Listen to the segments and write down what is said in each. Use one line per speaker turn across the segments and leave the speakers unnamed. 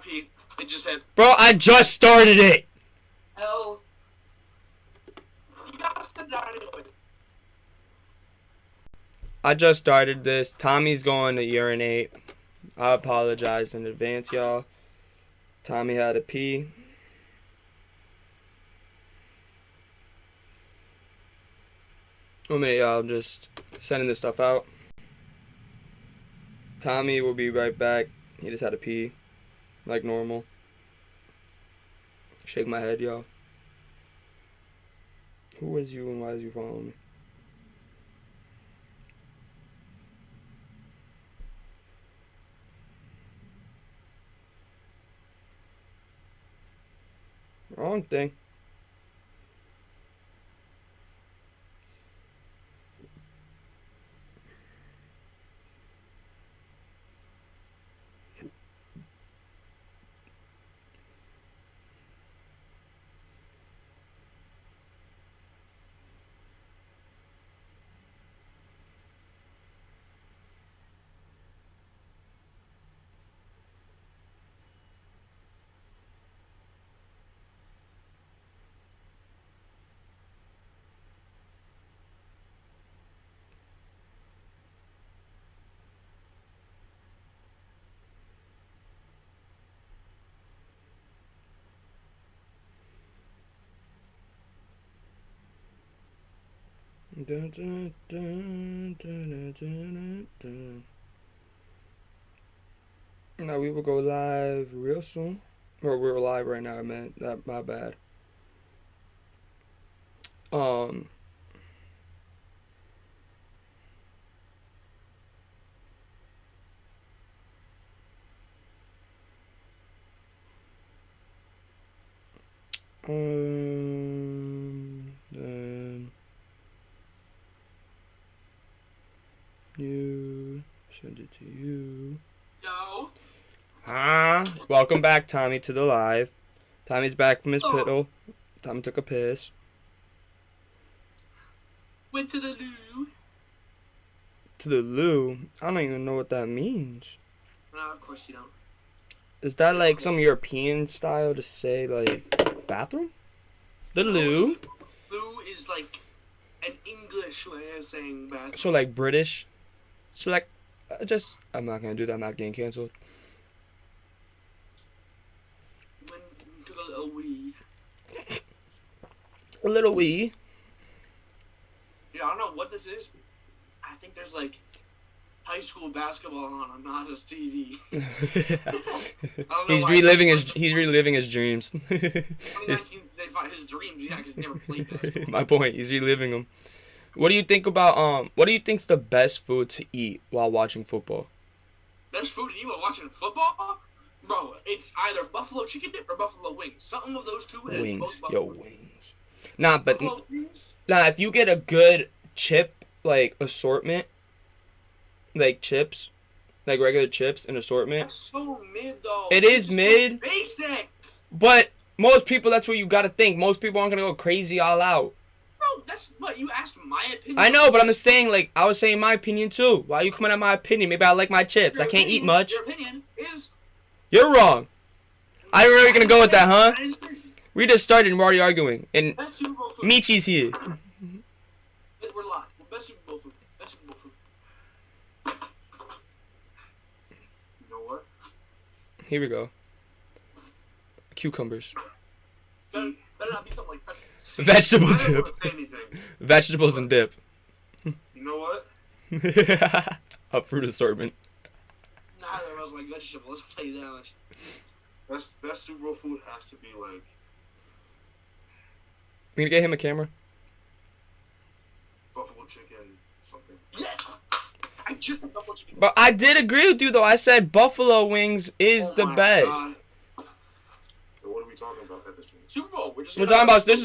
pee. It just hit.
Bro, I just started it.
Hell. You gotta sit down anyway.
I just started this. Tommy's going to urinate. I apologize in advance, y'all. Tommy had to pee. I'm just sending this stuff out. Tommy will be right back. He just had to pee. Like normal. Shake my head, y'all. Who is you and why is you following me? Wrong thing. Dun, dun, dun, dun, dun, dun. Now we will go live real soon. Well, we're live right now, man. That my bad. Then you send it to you.
Yo.
Welcome back, Tommy, to the live. Tommy's back from his piddle. Tommy took a piss.
Went to the loo.
To the loo? I don't even know what that means.
No, of course you don't.
Is that like some European style to say, like, bathroom? The loo?
Loo is like an English way of saying bathroom.
So, like, British? So, like, I'm not gonna do that. I'm not getting canceled.
Went to a little wee.
A little wee.
Yeah, I don't know what this is. I think there's like high school basketball on Maz's TV.
He's reliving his dreams.
2019, his dreams. Yeah, because he never played basketball.
My point. He's reliving them. What do you think about What do you think's the best food to eat while watching football?
Best food to eat while watching football? Bro, it's either buffalo chicken dip or buffalo wings. Something of those two is
Wings.
both
Yo,
buffalo.
wings. Nah, but
Buffalo wings?
if you get a good chip like assortment, like chips, like regular chips and assortment.
That's so mid though.
It is mid.
So basic.
But most people, that's what you gotta think. Most people aren't gonna go crazy all out.
Bro, that's what you asked my opinion.
I know, but I'm just saying, like, I was saying my opinion too. Why are you coming at my opinion? Maybe I like my chips. I can't eat much.
Your opinion is...
You're wrong. I'm really gonna go with that, huh?
I didn't say...
We just started and we're already arguing. And
Best Super Bowl food.
Michi's here.
We're live. Best Super Bowl food. Best Super Bowl food. You know what?
Here we go. Cucumbers.
Better not be something like
Vegetable
I don't
dip.
want to say anything.
Vegetables and dip.
You know what?
A fruit assortment.
Neither of us like vegetables, I'll tell you that much.
Best Super Bowl food has to be like
We gonna get him a camera?
buffalo chicken, something.
Yes! I just said buffalo chicken.
But I did agree with you though. I said buffalo wings is
Oh
the
my
best.
God.
So what are we talking about at this point?
Super Bowl. We're just
We're talking about this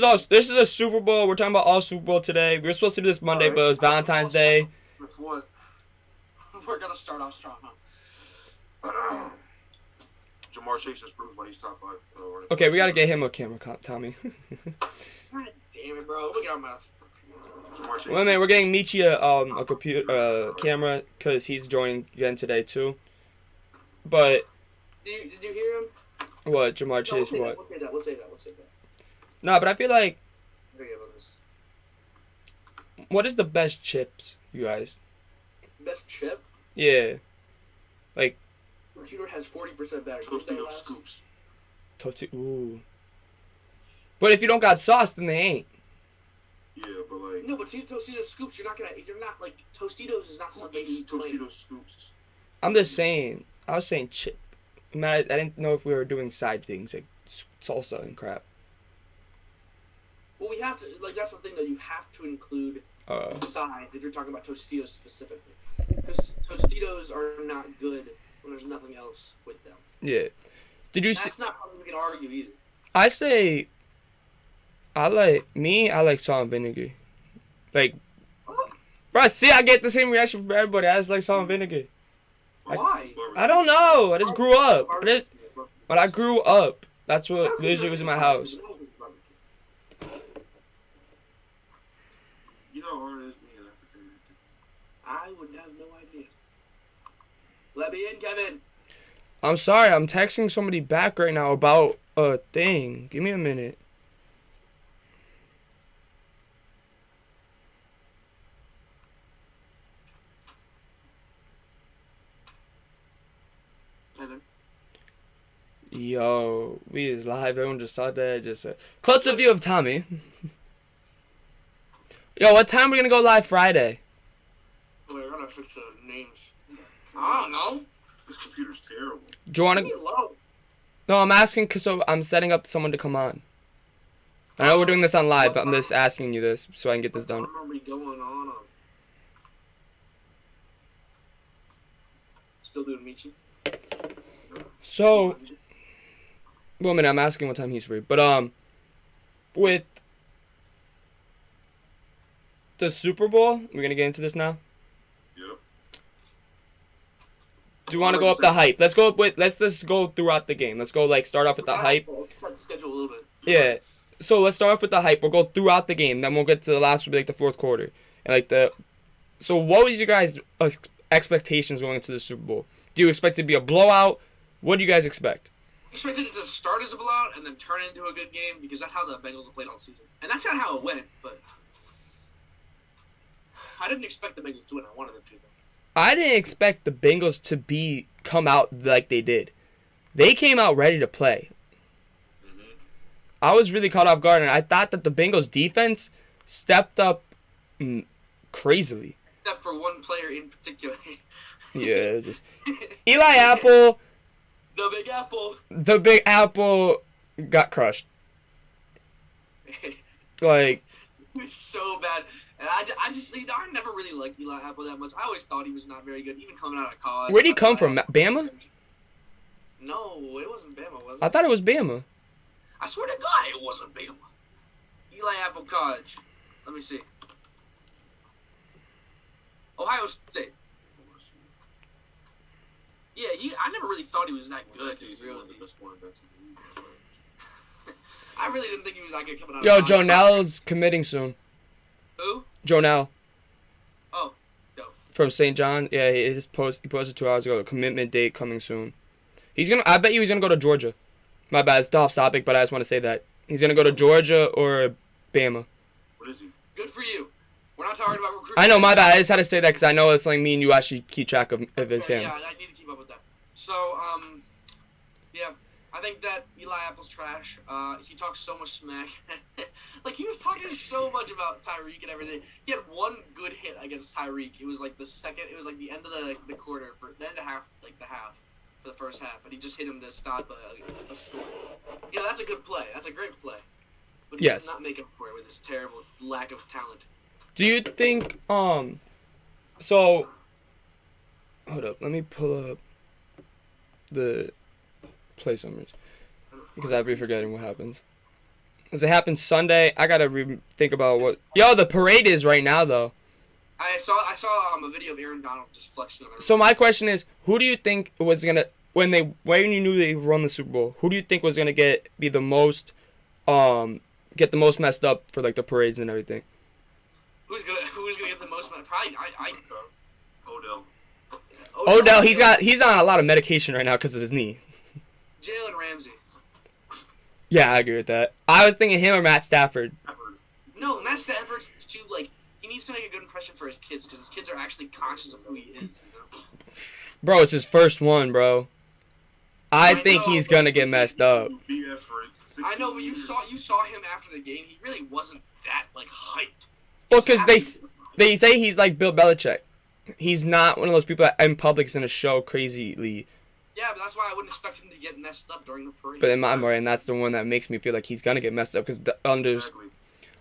is a Super Bowl. We're talking about all Super Bowl today. We were supposed to do this Monday,
Alright.
but it was Valentine's Day.
With what?
We're gonna start off strong, huh?
Jamar Chase just proved why he's top 5.
Okay, we gotta get him a camera, Tommy.
God damn it, bro. Look at our mouth.
Jamar Chase.
Well, man, we're getting Michi a computer camera because he's joining again today too. But
Did you hear him?
What, Jamar
No,
Chase, what?
We'll say that.
Nah, but I feel like,
Very good on this.
what is the best chips, you guys?
Best chip?
Yeah. Like,
Computer has 40% battery.
Tostito scoops.
ooh. But if you don't got sauce, then they ain't.
Yeah, but like.
No, but see, Tostito scoops, you're not like, Tostitos is not something you claim.
Tostito scoops.
I'm just saying. I was saying chip. Man, I didn't know if we were doing side things like salsa and crap.
Well, we have to, like, that's the thing that you have to include side if you're talking about Tostitos specifically. Because Tostitos are not good when there's nothing else with them.
Yeah. Did you see?
That's not something we can argue either.
I say, I like salt and vinegar. Like, bro, see, I get the same reaction from everybody. I just like salt and vinegar.
Why?
I don't know. I just grew up. When I grew up, that's what usually was in my house.
You know how hard it is being an African American.
I would have no idea. Let me in, Kevin.
I'm sorry. I'm texting somebody back right now about a thing. Give me a minute.
Kevin.
Yo, we is live. Everyone just saw that. Just a closer view of Tommy. Yo, what time are we gonna go live Friday?
We're gonna fix the names. I don't know.
This computer's terrible.
Do you wanna?
Be low.
No, I'm asking because I'm setting up someone to come on. I know we're doing this on live, but I'm just asking you this so I can get this done.
What are we going on? Still doing Michi?
So, well, I mean, I'm asking what time he's free, but with the Super Bowl, we're gonna get into this now.
Yep.
Do you want to go up the hype? Let's go up with. Let's just go throughout the game. Let's go start off with the hype.
Let's set the schedule a little bit.
Yeah. So let's start off with the hype. We'll go throughout the game. Then we'll get to the last, will be the fourth quarter, and So what was your guys' expectations going into the Super Bowl? Do you expect it to be a blowout? What do you guys expect?
Expected it to start as a blowout and then turn into a good game because that's how the Bengals have played all season, and that's not how it went. But I didn't expect the Bengals to win. I wanted them to.
I didn't expect the Bengals to come out like they did. They came out ready to play.
Mm-hmm.
I was really caught off guard, and I thought that the Bengals defense stepped up crazily.
Except for one player in particular.
Yeah, just Eli Apple.
The Big Apple.
The Big Apple got crushed. Like,
It was so bad. And I never really liked Eli Apple that much. I always thought he was not very good, even coming out of college.
where'd he come from? Bama?
No, it wasn't Bama, was it?
I thought it was Bama.
I swear to God, it wasn't Bama. Eli Apple College. Let me see. Ohio State. Yeah, I never really thought he was that good. Really. I really didn't think he was that good coming out of college.
Jonell's committing soon.
Who?
Jonell.
Oh, dope.
From St. John. Yeah, he posted 2 hours ago. Commitment date coming soon. I bet you he's gonna go to Georgia. My bad, it's off topic, but I just want to say that. He's gonna go to Georgia or Bama.
What is he?
Good for you. We're not talking about recruiting.
I know, my bad. I just had to say that because I know it's like me and you actually keep track of his him.
Yeah, I need to keep up with that. So, yeah, I think that Eli Apple's trash. He talks so much smack. Like, he was talking so much about Tyreek and everything. He had one good hit against Tyreek. It was like the end of the quarter, for the end of half, like the half, for the first half. And he just hit him to stop a score. You know, that's a good play. That's a great play. But he does not make up for it with his terrible lack of talent.
Do you think, so, hold up, let me pull up the play summaries, because I'd be forgetting what happens. Because it happened Sunday, I gotta think about the parade is right now, though.
I saw a video of Aaron Donald just flexing on everyone.
So my question is, who do you think was gonna, when you knew they won the Super Bowl, who do you think was gonna get the most messed up for, like, the parades and everything?
Who's gonna get the most? Probably
Odell.
Odell, he's on a lot of medication right now because of his knee.
Jalen Ramsey.
Yeah, I agree with that. I was thinking him or Matt Stafford.
No, Matt Stafford's too, like, he needs to make a good impression for his kids, because his kids are actually conscious of who he is, you know?
Bro, it's his first one, bro. I think
know,
he's
but
gonna get messed up.
I know, but you saw him after the game. He really wasn't that, like, hyped.
Well, because they say he's like Bill Belichick. He's not one of those people that in public is gonna show crazily.
Yeah, but that's why I wouldn't expect him to get messed up during the parade.
But in my mind, that's the one that makes me feel like he's gonna get messed up because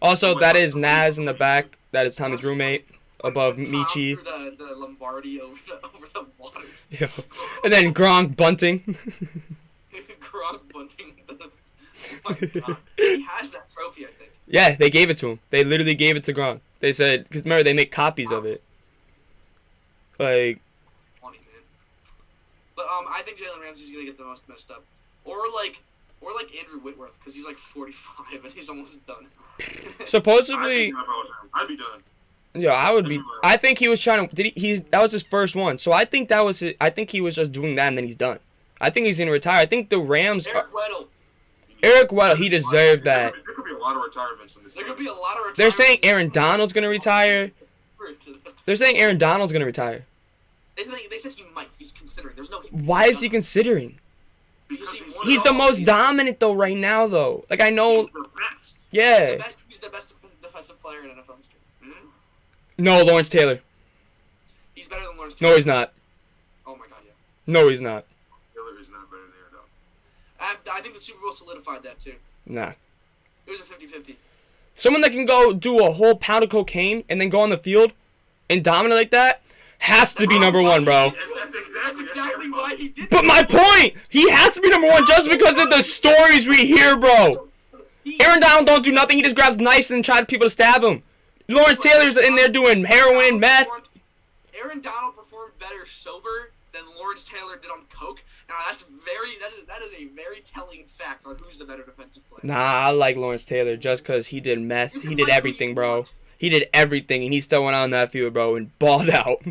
Also, that is Naz in the back. That is Tommy's roommate above Michi.
Threw the Lombardi over the water.
Yeah. And then Gronk bunting.
Gronk bunting. Oh my God. He has that trophy, I think.
Yeah, they gave it to him. They literally gave it to Gronk. They said, because remember, they make copies of it. Like.
Funny, man. But I think Jalen Ramsey's gonna get the most messed up, or like Andrew Whitworth, because he's like 45 and he's almost done.
Supposedly.
I'd be done.
Yeah, I would be. I think he was trying to. That was his first one. So I think that was. I think he was just doing that and then he's done. I think he's gonna retire. I think the Rams. Eric Weddle, he deserved that.
There could be a lot of retirements in this.
There could be a lot of retirements.
They're saying Aaron Donald's gonna retire. They're saying Aaron Donald's gonna retire.
They said he might. He's considering. There's no.
Why is he considering? He's the most dominant though right now though. Like I know.
He's the best.
Yeah.
He's the best defensive player in NFL history. Mm-hmm.
No, Lawrence Taylor.
He's better than Lawrence Taylor.
No, he's not.
Oh my God, yeah.
No, he's not.
Taylor is not better than Aaron Donald.
I think the Super Bowl solidified that too.
Nah.
It was a 50-50.
Someone that can go do a whole pound of cocaine and then go on the field and dominate like that has to be number one, bro.
That's exactly why he did.
But my point, he has to be number one just because of the stories we hear, bro. Aaron Donald don't do nothing. He just grabs knives and tries people to stab him. Lawrence Taylor's in there doing heroin, meth.
Aaron Donald performed better sober than Lawrence Taylor did on coke. Now that is a very telling fact on who's the better defensive player.
Nah, I like Lawrence Taylor just because he did meth. He did everything, bro. He did everything, and he still went on that field, bro, and balled out.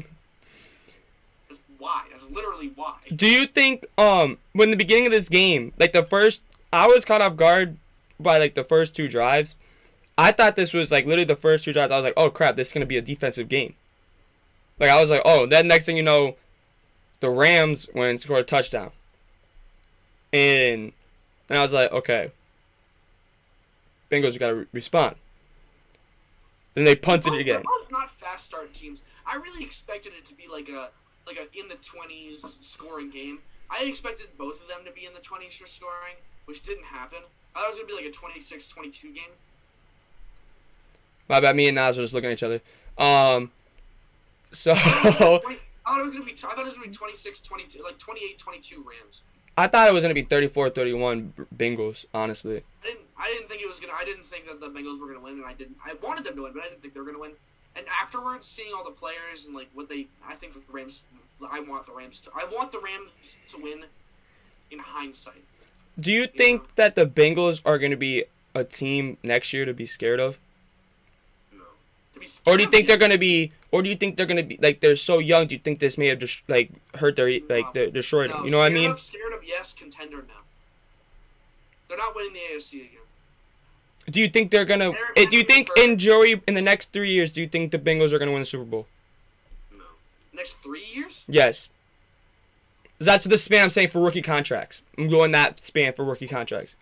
That's why. That's literally why.
Do you think, when the beginning of this game, like I was caught off guard by like the first two drives. I thought this was like literally the first two drives. I was like, oh crap, this is gonna be a defensive game. Like I was like, oh, then next thing you know, the Rams went and scored a touchdown. And I was like, okay, Bengals gotta respond. Then they punted it again.
They're both not fast start teams. I really expected it to be like a in the 20s scoring game. I expected both of them to be in the 20s for scoring, which didn't happen. I thought it was going to be like a 26-22 game.
My bad, me and Naz were just looking at each other. So...
I thought it was going to be 26-22, like 28-22 Rams.
I thought it was going to be 34-31 Bengals, honestly.
I didn't think it was going to... I didn't think that the Bengals were going to win, and I wanted them to win, but I didn't think they were going to win. And afterwards, seeing all the players and like what they... I think the Rams... I want the Rams to win in hindsight.
Do you think that the Bengals are going to be a team next year to be scared of?
No.
Or do you think they're going to be like they're so young? Do you think this may have just like hurt their destroyed them? You know what I mean?
Scared of yes, contender no. They're not winning the AFC again.
Do you think they're gonna? Do you think in the next 3 years? Do you think the Bengals are gonna win the Super Bowl?
No.
Next 3 years?
Yes. That's the span I'm saying for rookie contracts. I'm going that span for rookie contracts.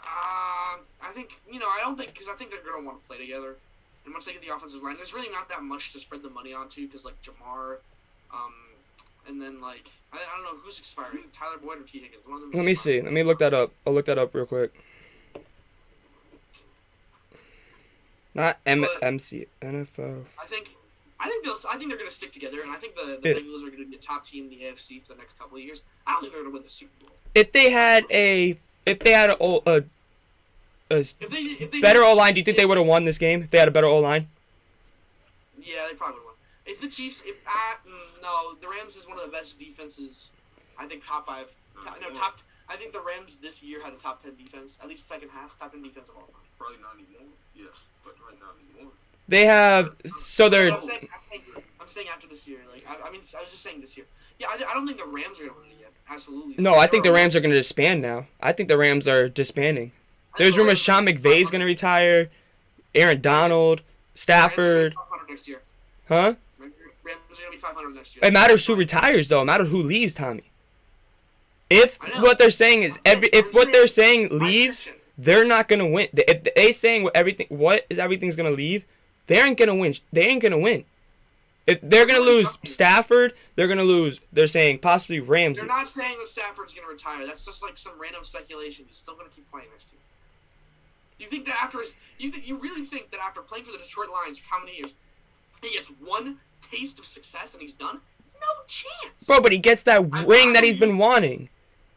I think I don't think because I think they're gonna want to play together, and once they get the offensive line, there's really not that much to spread the money onto because like Jamar, and then like I don't know who's expiring, Tyler Boyd or T Higgins. One of them.
Let me see. Let me look that up. I'll look that up real quick. Not MC NFL.
I think they're gonna stick together, and I think the Bengals are gonna be the top team in the AFC for the next couple of years. I don't think they're gonna win the Super Bowl.
If they had a better O-line, do you think they would have won this game if they had a better O-line?
Yeah, they probably would have won. If the Chiefs, no, the Rams is one of the best defenses. I think top 5. I think the Rams this year had a top 10 defense, at least second half, top 10 defense of all time.
Probably not anymore. Yes, but right now anymore.
They have they're.
I'm saying after this year. Like I was just saying this year. Yeah, I don't think the Rams are gonna win it yet. Absolutely.
No, I think the Rams are going to disband now. I think the Rams are disbanding. There's rumors Sean McVay's going to retire, Aaron Donald, Stafford.
Next year.
Huh?
Rams are going to be 500 next year.
It matters who retires, though. It matters who leaves, Tommy. If what they're saying is if what they're saying leaves, they're not going to win. If they saying everything's going to leave, they ain't going to win. They ain't going to win. If they're going to lose Stafford, they're going to lose. They're saying possibly Ramsey.
They're not saying that Stafford's going to retire. That's just like some random speculation. He's still going to keep playing next year. You think that you really think that after playing for the Detroit Lions for how many years, he gets one taste of success and he's done? No chance.
Bro, but he gets that ring that he's been wanting.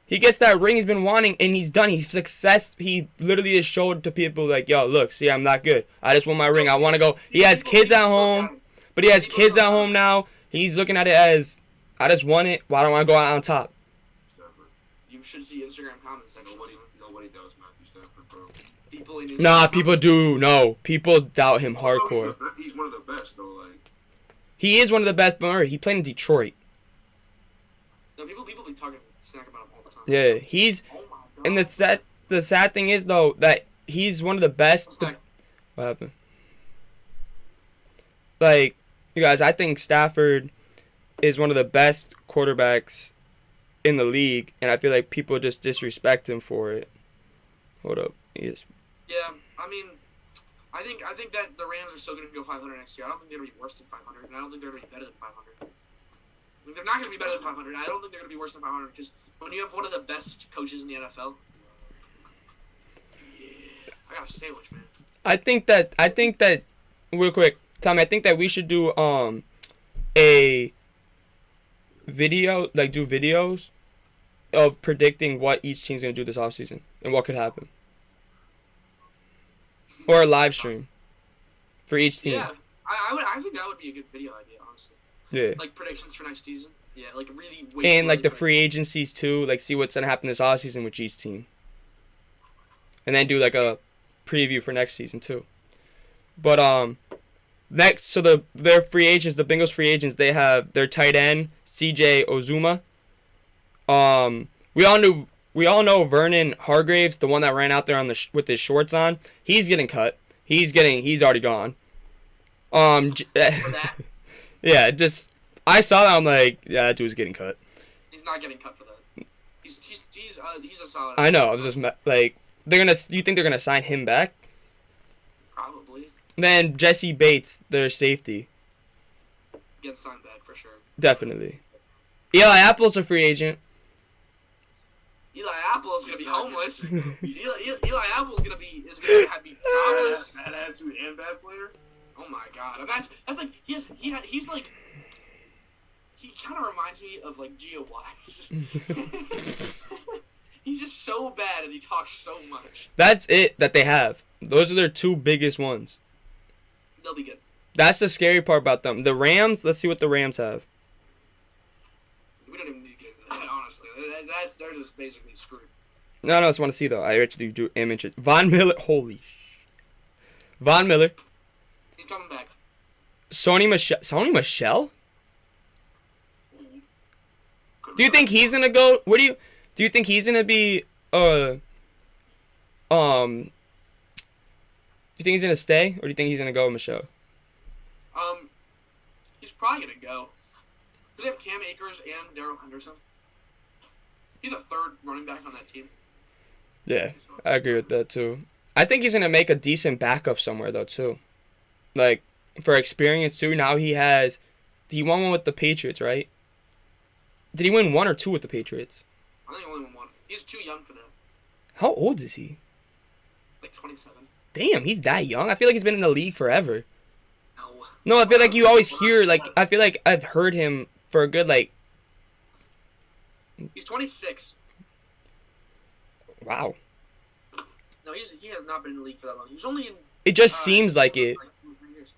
He gets that ring he's been wanting, and he's done. He's success. He literally just showed to people like, yo, look, see, I'm not good. I just want my ring. I want to go. He has kids at home. But he has kids at home now. He's looking at it as, I just want it. Why don't I go out on top?
You should see Instagram comments section.
Nobody doubts Matthew Stafford, bro.
People do. No, people doubt him hardcore.
He's one of the best, though. Like,
he is one of the best, but remember, he played in Detroit.
No, people be talking snack about him all the time.
Yeah, he's.
Oh my God.
And the sad thing is though that he's one of the best.
What
happened? Like, you guys, I think Stafford is one of the best quarterbacks in the league, and I feel like people just disrespect him for it. Hold up,
Yeah, I mean, I think that the Rams are still going to go 500 next year. I don't think they're going to be worse than 500, and I don't think they're going to be better than 500. I mean, they're not going to be better than 500. I don't think they're going to be worse than 500 because when you have one of the best coaches in the NFL, yeah, I got a sandwich, man.
I think that real quick, Tommy, I think that we should do a video, like do videos of predicting what each team's going to do this offseason and what could happen. Or a live stream for each team.
Yeah, I think that would be a good video idea, honestly.
Yeah.
Like predictions for next season. Yeah, like really.
And like the free agencies too, like see what's gonna happen this offseason with each team. And then do like a preview for next season too. But next, so their free agents, the Bengals free agents, they have their tight end CJ Uzomah. We all know Vernon Hargreaves, the one that ran out there on with his shorts on. He's getting cut. He's already gone. Yeah, just I saw that. I'm like, yeah, that dude's getting cut.
He's not getting cut for that. He's a solid.
I know. I was just like, you think they're gonna sign him back?
Probably.
Then Jesse Bates, their safety.
Get signed back for sure.
Definitely. Eli Apple's a free agent.
Eli Apple is gonna be homeless. Eli Apple is gonna be jobless.
bad attitude and bad player.
Oh my God! Imagine that's like he's like he kind of reminds me of like Gio Wise. He's just so bad and he talks so much.
That's it that they have. Those are their two biggest ones.
They'll be good.
That's the scary part about them. The Rams. Let's see what the Rams have.
We don't even need to get into that, honestly. They're just basically screwed.
No, I just want to see though. I actually am interested. Von Miller. Holy. Von Miller.
He's coming back.
Sony Michel? Do you think he's gonna go? Do you think he's gonna be do you think he's gonna stay, or do you think he's gonna go with Michel?
He's probably gonna go. Because they have Cam Akers and Darrell Henderson. He's the third running back on that team.
Yeah, I agree with that too. I think he's gonna make a decent backup somewhere though too. Like for experience too. Now he won one with the Patriots, right? Did he win one or two with the Patriots?
I think he only won one. He's too young for that.
How old is he?
Like 27.
Damn, he's that young? I feel like he's been in the league forever.
No.
No, I feel like you always hear, like, I feel like I've heard him for a good, like...
He's 26.
Wow.
No, he has not been in the league for that long. He was only in...
It just seems like it.
Like 2 or 3 years.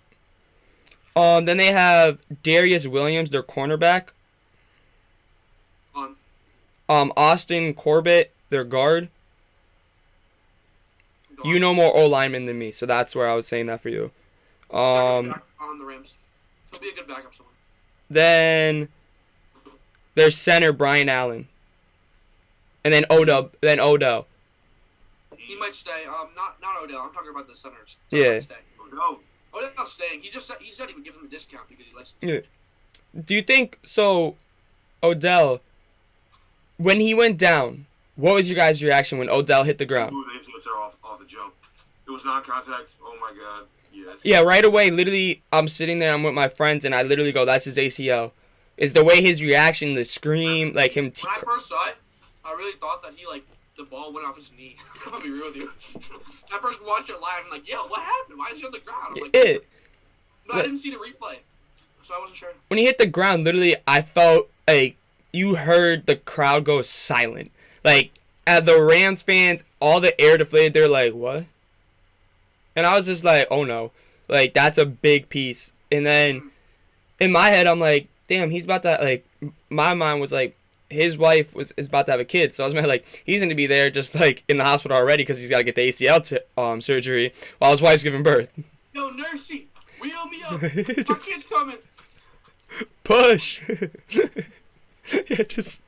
Then they have Darius Williams, their cornerback. Austin Corbett, their guard. You know more O-linemen than me, so that's where I was saying that for you.
On the Rams. He'll be a good backup somewhere.
Then there's center Brian Allen. And then Odell.
He might stay. Not Odell. I'm talking about the centers.
Yeah.
No.
Odell's staying. He said he would give him a discount because he likes him.
Yeah. Do you think so? Odell, when he went down, what was your guys' reaction when Odell hit the ground?
Off the jump. It was non-contact. Oh my god. Yes.
Yeah, right away. Literally, I'm sitting there. I'm with my friends, and I literally go, "That's his ACL." It's the way his reaction, the scream, like him.
When I first saw it, I really thought that the ball went off his knee. I'm gonna be real with you. I first watched it live. I'm like, "Yo, what happened? Why is he on the ground?" I'm like, but I didn't see the replay, so I wasn't sure.
When he hit the ground, literally, I felt like you heard the crowd go silent. Like, the Rams fans, all the air deflated. They're like, "What?" And I was just like, "Oh no!" Like, that's a big piece. And then in my head, I'm like, "Damn, he's about to like." My mind was like, his wife is about to have a kid, so I was like, he's going to be there just like in the hospital already because he's got to get the ACL surgery while his wife's giving birth.
Yo, nursey, wheel me up. My kid's coming.
Push. Yeah, just.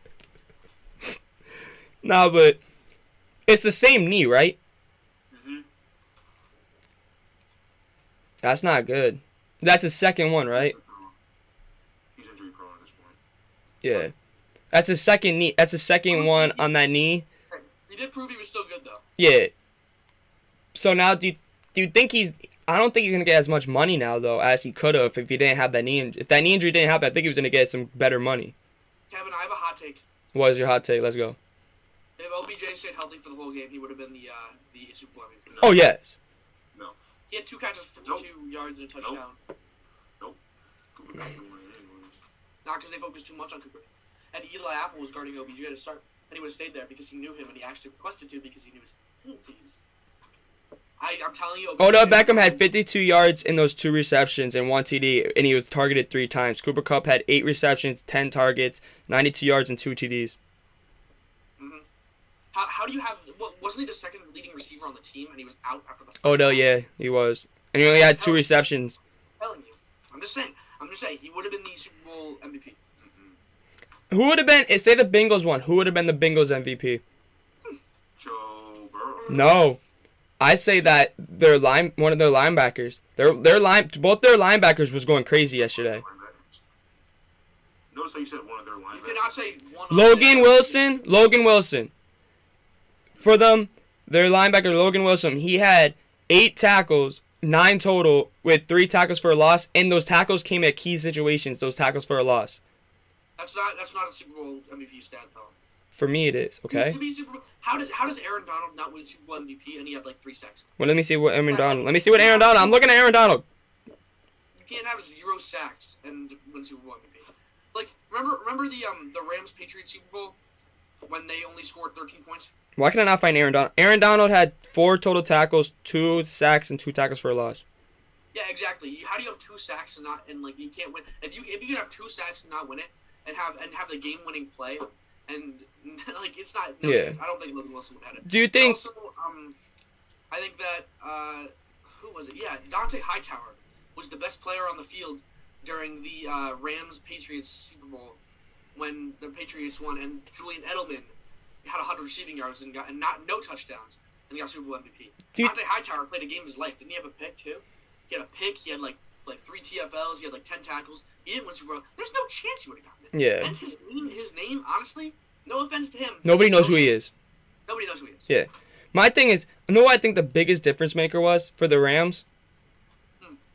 Nah, but it's the same knee, right?
Mm-hmm.
That's not good. That's his second one, right?
He's injury prone at this point.
Yeah. That's his second knee. That's his second one on that knee.
He did prove he was still good though.
Yeah. So now, do you think he's? I don't think he's gonna get as much money now though as he could have if he didn't have that knee. If that knee injury didn't happen, I think he was gonna get some better money.
Kevin, I have a hot take.
What is your hot take? Let's go.
If OBJ stayed healthy for the whole game, he would have been the Super Bowl MVP.
Oh yes.
No.
He had 2 catches for 52 yards and a touchdown.
Nope. Cooper Kupp didn't win it anyways.
Not because they focused too much on Cooper. And Eli Apple was guarding OBJ to start, and he would have stayed there because he knew him, and he actually requested to because he knew his tendencies. I'm telling you.
Odell Beckham had 52 yards in those 2 receptions and 1 TD, and he was targeted 3 times. Cooper Kupp had 8 receptions, 10 targets, 92 yards, and 2 TDs.
Mm-hmm. How do you have? Wasn't he the second leading receiver on the team, and he was out after the first
Odell,
round?
yeah, he was, and he only had 2 receptions.
I'm telling you. I'm just saying. He would have been the Super Bowl MVP.
Who would have been? Say the Bengals won. Who would have been the Bengals MVP?
Joe Burrow.
No, I say that one of their linebackers. Both their linebackers was going crazy yesterday.
Notice how you said one of their linebackers.
You cannot say one.
Logan Wilson. For them, their linebacker Logan Wilson, he had 8 tackles, 9 total, with 3 tackles for a loss, and those tackles came at key situations. Those tackles for a loss.
That's not a Super Bowl MVP stat though.
For me, it is. Okay.
To be Super Bowl, how does Aaron Donald not win Super Bowl MVP and he had like 3 sacks?
Well, let me see what Aaron Donald. I'm looking at Aaron Donald.
You can't have 0 sacks and win Super Bowl MVP. Like remember the Rams Patriots Super Bowl when they only scored 13 points?
Why can I not find Aaron Donald? Aaron Donald had 4 total tackles, 2 sacks, and 2 tackles for a loss.
Yeah, exactly. How do you have 2 sacks and like you can't win? If you can have 2 sacks and not win it, and have the game-winning play, and like it's not no chance. I don't think Logan Wilson would have it.
Do you think?
Also, I think that who was it? Yeah, Dante Hightower was the best player on the field during the Rams Patriots Super Bowl when the Patriots won, and Julian Edelman had 100 receiving yards and no touchdowns and he got Super Bowl MVP. Dante Hightower played a game of his life. Didn't he have a pick too? He had a pick. He had like 3 TFLs. He had like 10 tackles. He didn't win Super Bowl. There's no chance he would have gotten it.
Yeah.
And his name, honestly, no offense to him.
Nobody knows who he is.
Nobody knows who he is.
Yeah. My thing is, you know what I think the biggest difference maker was for the Rams?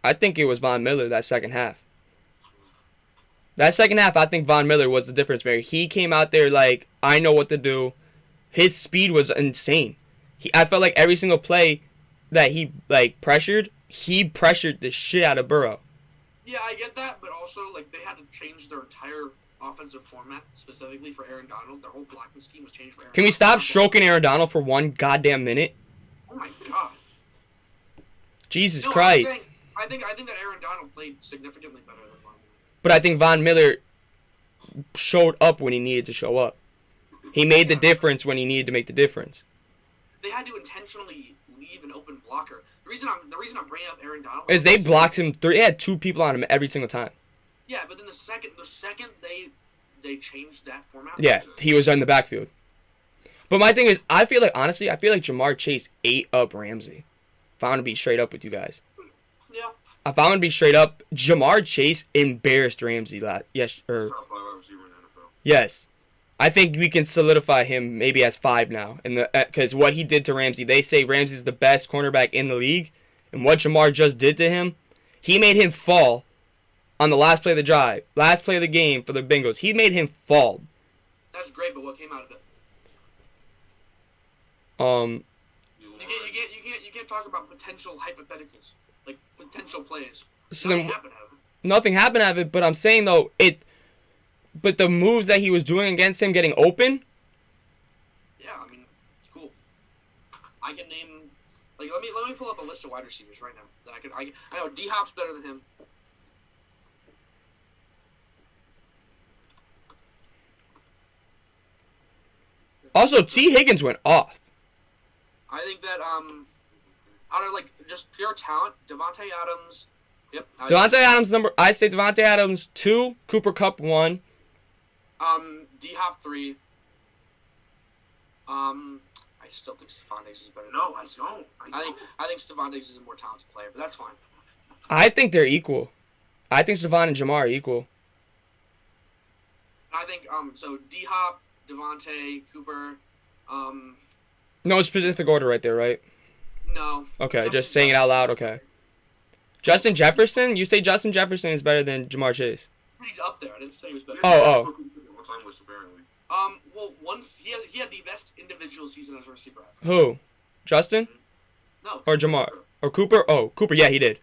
I think it was Von Miller that second half. That second half, I think Von Miller was the difference maker. He came out there like, I know what to do. His speed was insane. I felt like every single play that he pressured the shit out of Burrow.
Yeah, I get that, but also like they had to change their entire offensive format specifically for Aaron Donald. Their whole blocking scheme was changed for Aaron Donald.
Can we stop stroking Aaron Donald for 1 goddamn minute?
Oh my god.
Jesus Christ.
I think that Aaron Donald played significantly better than Von Miller.
But I think Von Miller showed up when he needed to show up. He made the difference when he needed to make the difference.
They had to intentionally leave an open blocker. The reason I'm bringing up Aaron Donald
is they blocked him. They had 2 people on him every single time.
Yeah, but then the second they changed that format.
Yeah, he was in the backfield. But my thing is, I feel like Jamar Chase ate up Ramsey. If I'm going to be straight up with you guys.
Yeah.
If I'm going to be straight up, Jamar Chase embarrassed Ramsey yes.
Top 5 wide receiver in the NFL.
Yes. I think we can solidify him maybe as 5 now. Because what he did to Ramsey, they say Ramsey's the best cornerback in the league. And what Jamar just did to him, he made him fall on the last play of the drive. Last play of the game for the Bengals. He made him fall.
That's great, but what came out of it? You can't talk about potential hypotheticals. Like, potential plays.
So
Nothing
then,
happened out of it.
nothing happened out of it, but I'm saying, though, but the moves that he was doing against him getting open,
Yeah, I mean, cool. I can name, like, let me pull up a list of wide receivers right now that I know D-Hop's better than him.
also T. Higgins went off.
I think that out of like just pure talent, Devontae Adams. Yep.
I say Devontae Adams 2, Cooper Kupp 1.
D-Hop 3. I still think Stephon Diggs is better.
No, I don't.
I think Stephon Diggs is a more talented player, but that's fine.
I think they're equal. I think Stephon and Jamar are equal.
I think so D-Hop, Devontae, Cooper,
No specific order right there, right?
no.
Okay,
Justin
just saying it out
Jefferson.
loud, okay. Justin Jefferson? You say Justin Jefferson is better than Jamar Chase?
He's up there. I didn't say he was better.
Oh.
What time was apparently?
Well, once he had the best individual season as a receiver.
Who? Justin?
No.
Or Jamar? Or Cooper? Oh, Cooper, yeah, he did.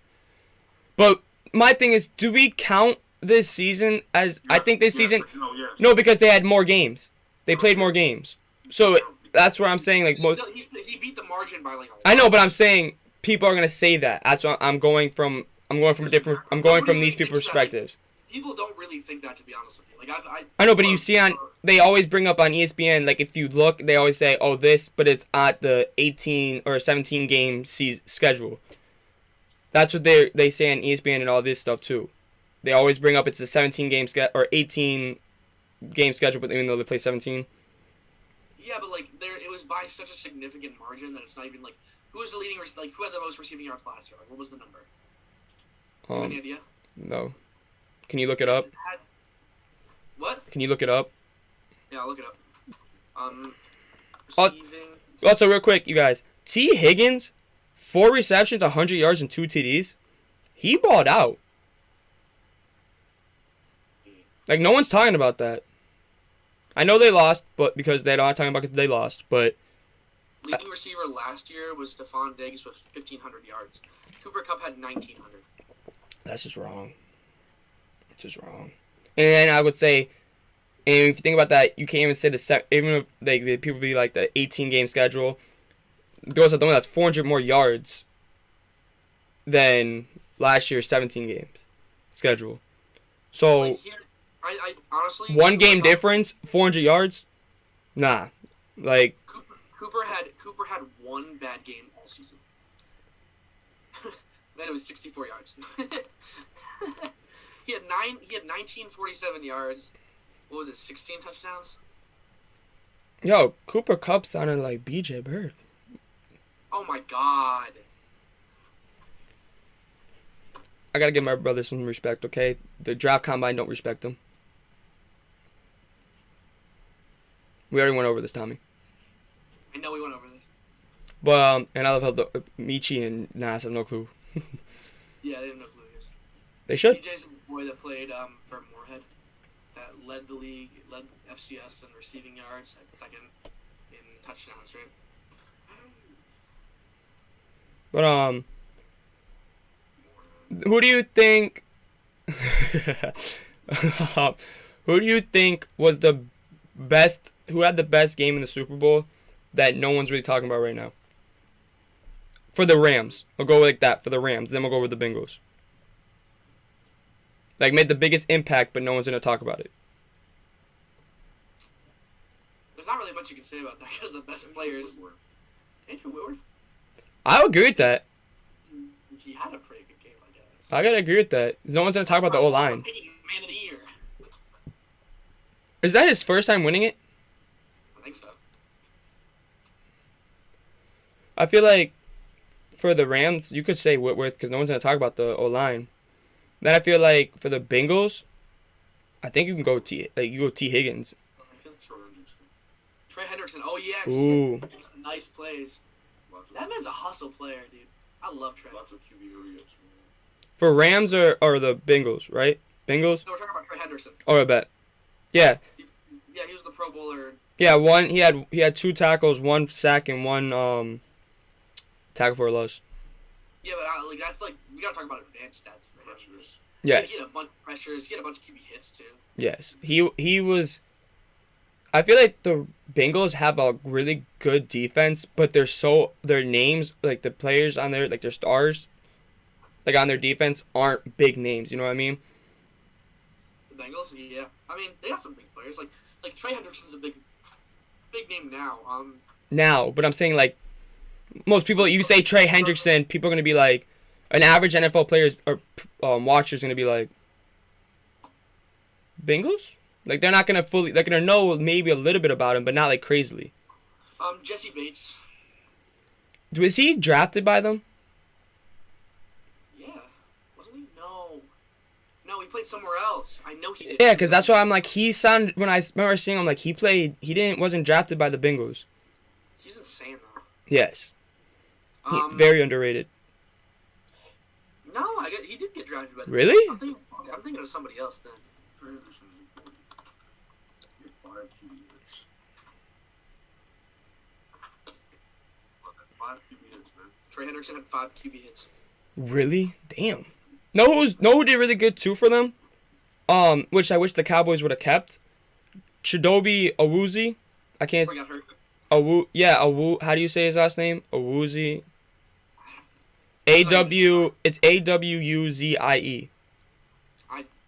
But my thing is, do we count this season as... I think this season...
Yes.
No, because they had more games. They played more games. So that's where I'm saying, like...
He beat the margin by like a lot.
I know, but I'm saying people are going to say that. That's what I'm going from these people's perspectives.
People don't really think that, to be honest with you. Like
I know, but you see they always bring up on ESPN, like if you look, they always say, oh, this, but it's at the 18 or 17 game schedule. That's what they say on ESPN and all this stuff too. They always bring up it's a 17 game or 18 game schedule, but even though they play 17.
Yeah, but like it was by such a significant margin that it's not even like who was the leading who had the most receiving yards last year? Like what was the number? Any idea?
No. Can you look it up?
What?
Can you look it up?
Yeah, I'll look it up. Receiving.
Also, real quick, you guys. T. Higgins, 4 receptions, 100 yards, and 2 TDs. He balled out. Like, no one's talking about that. I know they lost, but because they're not talking about it, they lost. But
leading receiver last year was Stephon Diggs with 1,500 yards. Cooper Kupp had 1,900.
That's just wrong. It's just wrong. And I would say, and if you think about that, you can't even say even if people be like the 18 game schedule, goes out the one that's 400 more yards than last year's 17 games schedule. So
like here, I honestly
one game difference, 400 yards. Nah, like
Cooper had one bad game all season. Then it was 64 yards. He had 1947 yards. What was it? 16 touchdowns.
Yo, Cooper Kupp sounded like BJ Bird.
Oh my god.
I gotta give my brother some respect, okay? The draft combine don't respect him. We already went over this, Tommy.
I know we went over this.
But and I love how Michi and Nas have no clue.
Yeah, they have no clue.
They should.
DJ's the boy that played for Moorhead, that led the league, led FCS in receiving yards, at second in touchdowns, right?
But who do you think? Who do you think was the best? Who had the best game in the Super Bowl that no one's really talking about right now? For the Rams, we'll go like that for the Rams. Then we'll go with the Bengals. Like made the biggest impact, but no one's gonna talk about it.
There's not really much you can say about that because the best players. Andrew Whitworth.
I would agree with that.
He had a pretty good game, I guess.
I gotta agree with that. No one's gonna talk about the O-line.
Man of the year.
Is that his first time winning it?
I think so.
I feel like for the Rams, you could say Whitworth because no one's gonna talk about the O-line. Then I feel like for the Bengals, I think you can go T Higgins.
Trey Hendrickson. Oh yeah,
Ooh.
it's nice plays. That man's a hustle player, dude. I love Trey.
Lots of QB hits.
For Rams or the Bengals, right? Bengals?
No, we're talking about Trey Henderson.
Oh, I bet. Yeah.
Yeah, he was the Pro Bowler.
Yeah, he had 2 tackles, 1 sack, and 1 tackle for a loss.
Yeah, but that's like we gotta talk about advanced stats for him.
Yes.
He had a bunch of pressures. He had a bunch of QB hits too.
Yes. He was. I feel like the Bengals have a really good defense, but their names, like the players on their, like their stars, like on their defense aren't big names. You know what I mean?
The Bengals, yeah. I mean, they have some big players. Like Trey Hendrickson's a big name now.
Now, but I'm saying like most people, you say Trey Hendrickson, people are gonna be like, an average NFL player or watcher's gonna be like, Bengals? Like they're not gonna they're gonna know maybe a little bit about him, but not like crazily.
Jesse Bates.
Was he drafted by them?
Yeah, wasn't he? No, he played somewhere else. I know he did.
Yeah, because that's why I'm like, he sounded, when I remember seeing him, like he wasn't drafted by the Bengals.
He's insane though.
Yes. Very underrated.
No, he did get drafted by the
Really?
Bengals. I'm thinking of somebody else then. Trey Hendrickson had 5 QB hits.
Really? Damn. Know who did really good too for them? Which I wish the Cowboys would have kept. Chidobe Awuzie. I can't.
Got hurt.
Awu. How do you say his last name? Awuzie. It's Awuzie.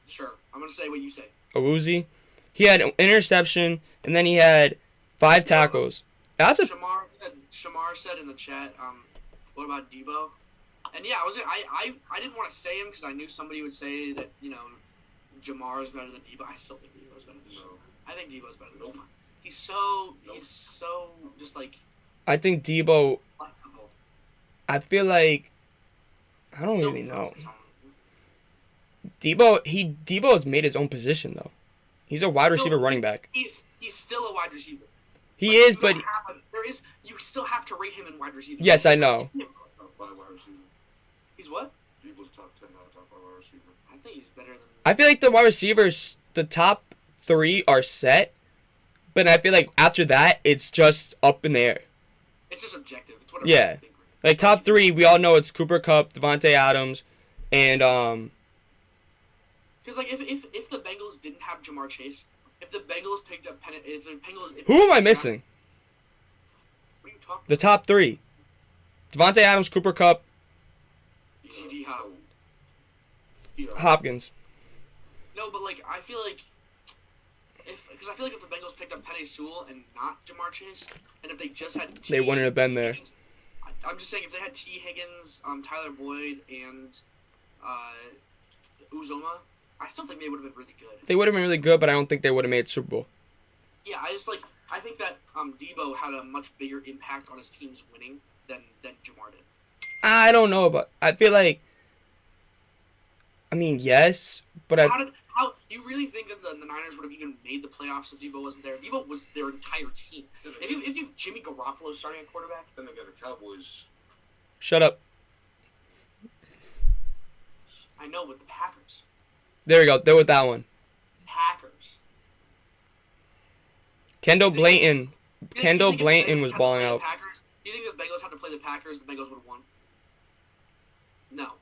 Sure. I'm gonna say what you say.
Awuzie. He had an interception and then he had 5 tackles. That's a.
Shamar said in the chat. What about Debo? And yeah, I didn't want to say him because I knew somebody would say that Jamar is better than Debo. I still think Debo is better than Debo. I think Debo is better than Debo. He's so just like.
I think Debo.
Flexible.
I feel like. I don't really know. Debo has made his own position though. He's a wide receiver running back.
He's still a wide receiver.
He is, but
you still have to rate him in wide receiver.
Yes, I know.
He's what?
Debo's top 10 top 5 wide receiver.
I think he's better than.
I feel like the wide receivers, the top 3 are set, but I feel like after that, it's just up in the air.
It's just objective. It's what
I think. Like top 3, we all know it's Cooper Kupp, Devontae Adams, and
Because like if the Bengals didn't have Jamar Chase, if the Bengals picked up
who am I missing?
What are you talking?
The top 3: Devontae Adams, Cooper Kupp,
ECD
Hopkins.
No, but like I feel like if the Bengals picked up Penei Sewell and not Jamar Chase, and if they just had
they wouldn't have been there.
I'm just saying if they had T. Higgins, Tyler Boyd, and Uzoma, I still think they would have been really good.
They would have been really good, but I don't think they would have made Super Bowl.
Yeah, I think that Debo had a much bigger impact on his team's winning than Jamar did.
I don't know about. I feel like. I mean, yes, but
how you really think that the Niners would have even made the playoffs if Debo wasn't there? Debo was their entire team. If you have Jimmy Garoppolo starting at quarterback,
then they got the Cowboys.
Shut up.
I know, but the Packers.
There we go. There with that one.
Packers.
Kendall Blanton was balling out.
Do you think if the Bengals had to play the Packers, the Bengals would have won? No.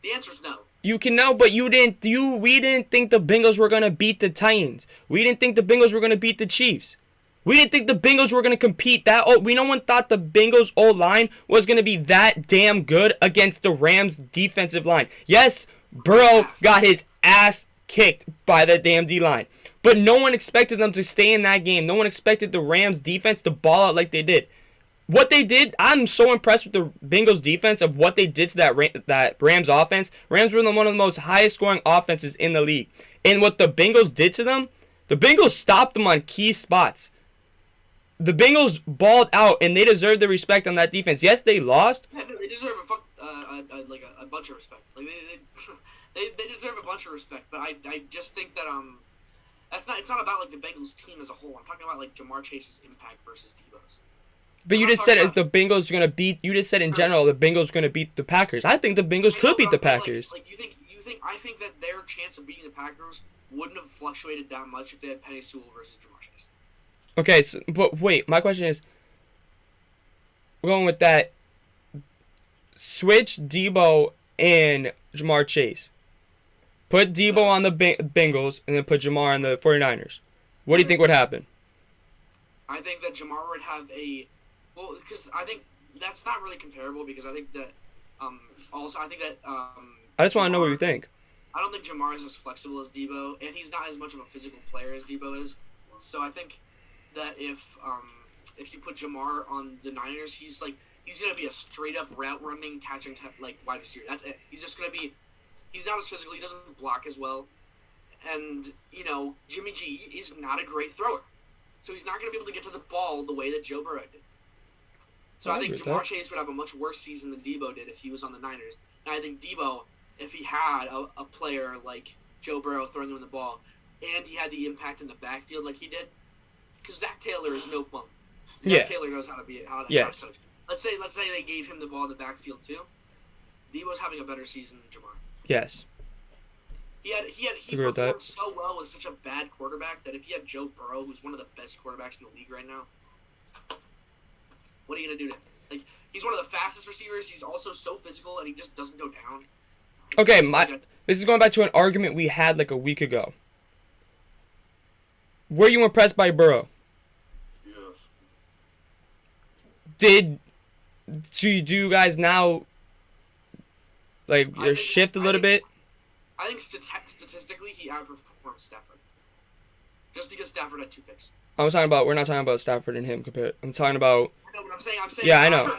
The answer is no.
You can know, but we didn't think the Bengals were gonna beat the Titans. We didn't think the Bengals were gonna beat the Chiefs. We didn't think the Bengals were gonna compete no one thought the Bengals O-line was gonna be that damn good against the Rams defensive line. Yes, Burrow got his ass kicked by the damn D-line. But no one expected them to stay in that game. No one expected the Rams defense to ball out like they did. What they did, I'm so impressed with the Bengals defense of what they did to that Rams offense. Rams were one of the most highest scoring offenses in the league. And what the Bengals did to them, the Bengals stopped them on key spots. the Bengals balled out, and they deserve the respect on that defense. Yes, they lost.
Yeah, they deserve a bunch of respect. Like they deserve a bunch of respect. But I just think that it's not about like the Bengals team as a whole. I'm talking about like Jamar Chase's impact versus Debo's.
But you just said the Bengals are gonna beat. You just said in general the Bengals are gonna beat the Packers. I think the Bengals could beat the Packers.
I think that their chance of beating the Packers wouldn't have fluctuated that much if they had Penny Sewell versus Jamar Chase.
Okay, but wait, my question is, we're going with that. Switch Debo and Jamar Chase. Put Debo on the Bengals and then put Jamar on the 49ers. What do you think would happen?
I think that Jamar would have because I think that's not really comparable because I think that
I just want to know what you think.
I don't think Jamar is as flexible as Debo, and he's not as much of a physical player as Debo is. So I think that if you put Jamar on the Niners, he's gonna be a straight up route running, catching wide receiver. That's it. He's not as physical. He doesn't block as well, and Jimmy G is not a great thrower, so he's not gonna be able to get to the ball the way that Joe Burrow did. So I think Jamar Chase would have a much worse season than Debo did if he was on the Niners. And I think Debo, if he had a player like Joe Burrow throwing him the ball, and he had the impact in the backfield like he did, because Zach Taylor is no bum. Zach Taylor knows how to coach. Let's say they gave him the ball in the backfield too. Debo's having a better season than Jamar.
Yes.
He performed so well with such a bad quarterback that if he had Joe Burrow, who's one of the best quarterbacks in the league right now, what are you gonna do to him? Like, he's one of the fastest receivers. He's also so physical, and he just doesn't go down.
Okay, this is going back to an argument we had like a week ago. Were you impressed by Burrow?
Yes.
Do you guys now shift a little bit?
I think statistically he outperformed Stafford. Just because Stafford had 2 picks.
We're not talking about Stafford and him compared. I'm talking about.
I know what I'm saying.
Yeah, I know.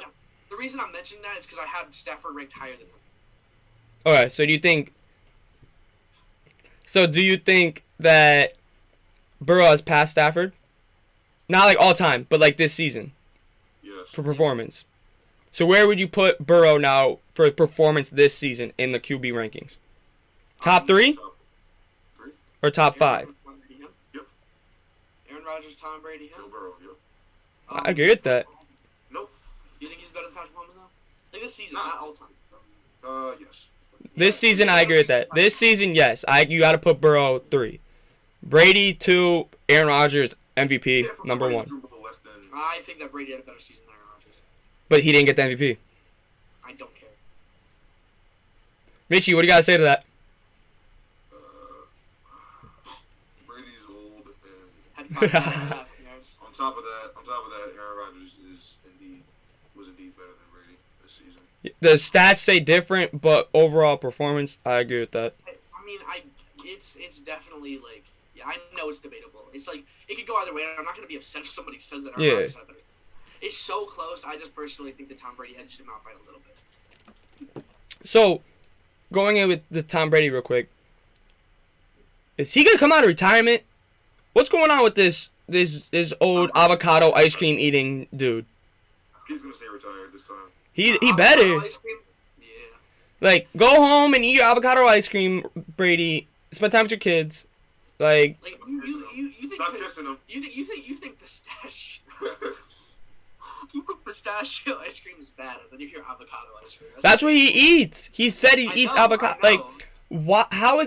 The reason I'm mentioning that is because I had Stafford ranked higher than him.
Okay, so do you think that Burrow has passed Stafford? Not like all time, but like this season.
Yes.
For performance. So where would you put Burrow now for performance this season in the QB rankings? Top 3?
Top 3.
Or top 5?
Yep.
Aaron Rodgers, Tom Brady, him?
Joe Burrow, yep.
I agree with that.
Nope.
You think he's better than Patrick Mahomes now? Like this season, not all time.
Yes.
This season, I agree with that. This season, yes. You got to put Burrow 3. Brady 2. Aaron Rodgers MVP number 1.
I think that Brady had a better season than Aaron Rodgers.
But he didn't get the MVP.
I don't care.
Mitchie, what do you got to say to that?
Brady's old, and
Had 5 passing yards.
on top of that, Aaron Rodgers was indeed better than Brady this season.
The stats say different, but overall performance, I agree with that.
I mean, it's definitely like, yeah, I know it's debatable. It's like it could go either way. And I'm not gonna be upset if somebody says that. Rodgers had better. It's so close. I just personally think that Tom Brady edged him out by a little bit.
So, going in with the Tom Brady real quick, is he gonna come out of retirement? What's going on with this old avocado ice cream eating dude?
He's gonna stay retired this time.
He better.
Yeah.
Like, go home and eat your avocado ice cream, Brady. Spend time with your kids. Like
you think
Stop kissing him.
You think pistachio you think pistachio ice cream is bad, and then you hear avocado ice cream.
That's what he eats. He said he eats avocado.
I know.
Like, what? How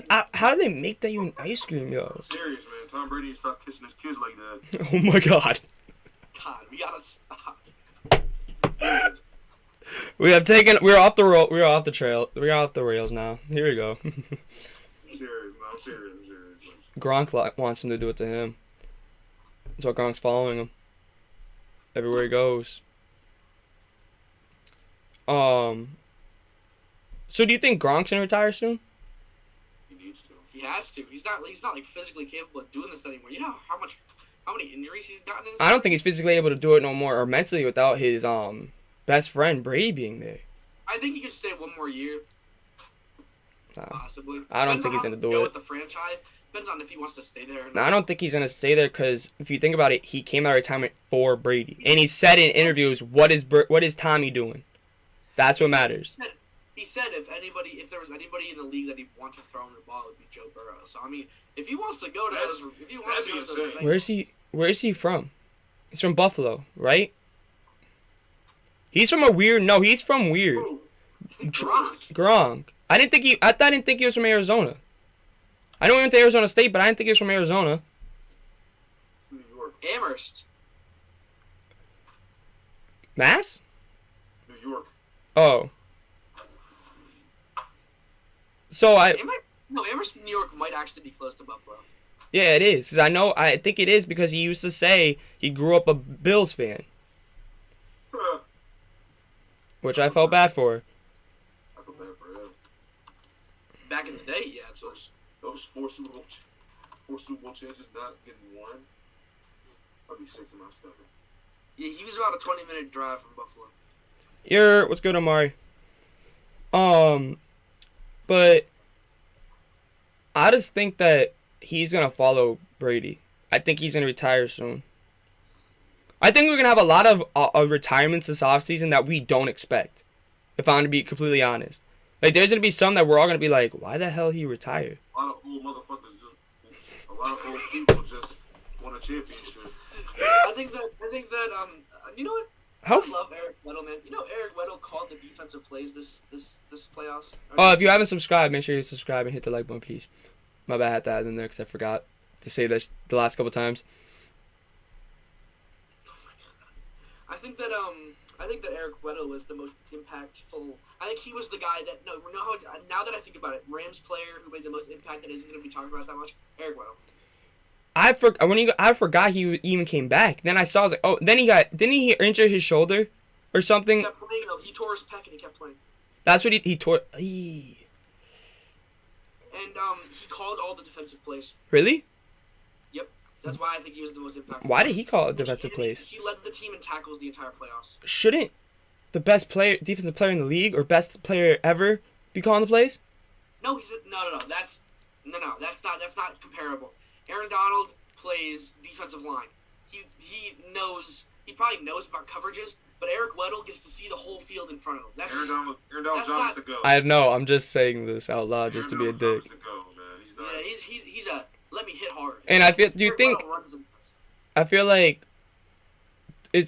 do they make that even ice cream, yo?
I'm serious, man. Tom Brady stopped kissing his kids like that.
Oh my God.
God, we gotta stop.
We're off the trail. We're off the rails now. Here we go.
I'm serious.
Gronk wants him to do it to him. That's why Gronk's following him everywhere he goes. So do you think Gronk's gonna retire soon?
He needs to.
He has to. He's not like physically capable of doing this anymore. You know how many injuries he's gotten in his
I don't think he's physically able to do it no more, or mentally without his best friend Brady being there.
I think he could stay one more year. Possibly.
I don't think he's gonna do it
with the franchise. Depends on if he wants to stay there or
No,
not.
I don't think he's gonna stay there because if you think about it, he came out of retirement for Brady, and he said in interviews, "What is Tommy doing?" That's what matters.
He said if there was anybody in the league that he wanted to throw him the ball, it would be Joe Burrow. So I mean, if he wants to go to those, Bengals,
Where is he from? He's from Buffalo, right? He's from he's from weird. Gronk. I didn't think he was from Arizona. I know he went to Arizona State, but I didn't think he was from Arizona.
New York.
Amherst.
Mass?
New York.
Oh. So
Amherst, New York might actually be close to Buffalo.
Yeah, it is. 'Cause I think it is because he used to say he grew up a Bills fan, which I felt bad for.
I feel bad for him.
Back in the day, yeah.
Those four Super Bowl chances not getting one, I'd be sick to my stomach.
Yeah, he was about a 20-minute drive from Buffalo.
What's good, Amari? But I just think that he's gonna follow Brady. I think he's gonna retire soon. I think we're gonna have a lot of retirements this offseason that we don't expect. If I'm gonna be completely honest, like there's gonna be some that we're all gonna be like, why the hell he retired?
A lot of old motherfuckers a lot of old people just won a championship.
I think that you know what? I love Eric Weddle, man. You know Eric Weddle called the defensive plays this playoffs.
If you haven't subscribed, make sure you subscribe and hit the like button, please. My bad, I had that in there because I forgot to say this the last couple times.
I think that Eric Weddle was the most impactful. I think he was the guy that now that I think about it, Rams player who made the most impact that isn't going to be talked about that much. Eric Weddle.
I forgot he even came back. Then I saw, I was like, oh, then didn't he injure his shoulder or something?
He kept playing, he tore his pec and he kept playing.
That's what he tore.
And he called all the defensive plays.
Really?
Yep. That's why I think he was the most impactful.
Why did he call defensive plays?
He led the team in tackles the entire playoffs.
Shouldn't the best defensive player in the league or best player ever be calling the plays?
No, that's not comparable. Aaron Donald plays defensive line. He probably knows about coverages, but Eric Weddle gets to see the whole field in front of him.
Aaron Donald's the go.
I know. I'm just saying this out loud just to be a dick.
He's a let me hit hard.
And I feel. Do you think? I feel like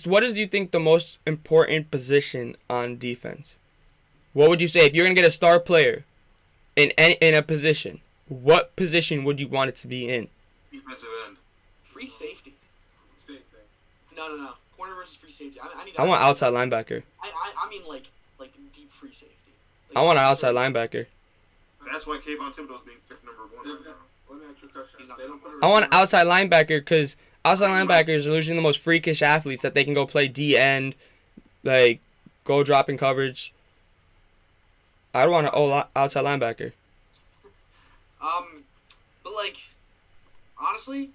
what do you think the most important position on defense? What would you say if you're gonna get a star player in a position? What position would you want it to be in?
Defensive end.
Free safety.
Same thing.
No. Corner versus free safety.
I want outside linebacker.
I mean like deep free safety.
I want an outside linebacker.
That's why Kayvon Thibodeau's being picked number 1 right now.
I want an outside linebacker because outside linebackers are usually the most freakish athletes that they can go play D end, like go drop in coverage. I want an outside linebacker.
But like, honestly,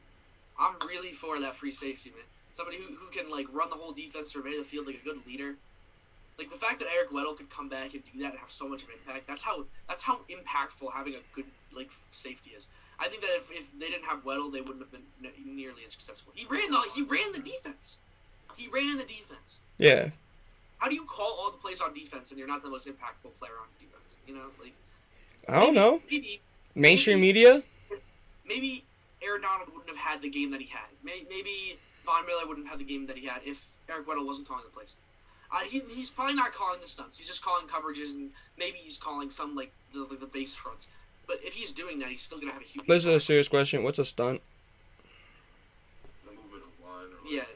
I'm really for that free safety, man. Somebody who can like run the whole defense, survey the field like a good leader. Like the fact that Eric Weddle could come back and do that and have so much of an impact. That's how impactful having a good like safety is. I think that if they didn't have Weddle, they wouldn't have been nearly as successful. He ran the defense. He ran the defense.
Yeah.
How do you call all the plays on defense and you're not the most impactful player on defense? You know, like
I don't know.
Maybe
mainstream media.
Maybe Aaron Donald wouldn't have had the game that he had. Maybe Von Miller wouldn't have had the game that he had if Eric Weddle wasn't calling the plays. He's probably not calling the stunts. He's just calling coverages, and maybe he's calling some like the base fronts. But if he's doing that, he's still gonna have a huge.
This is a serious question. What's a stunt?
The movement of line.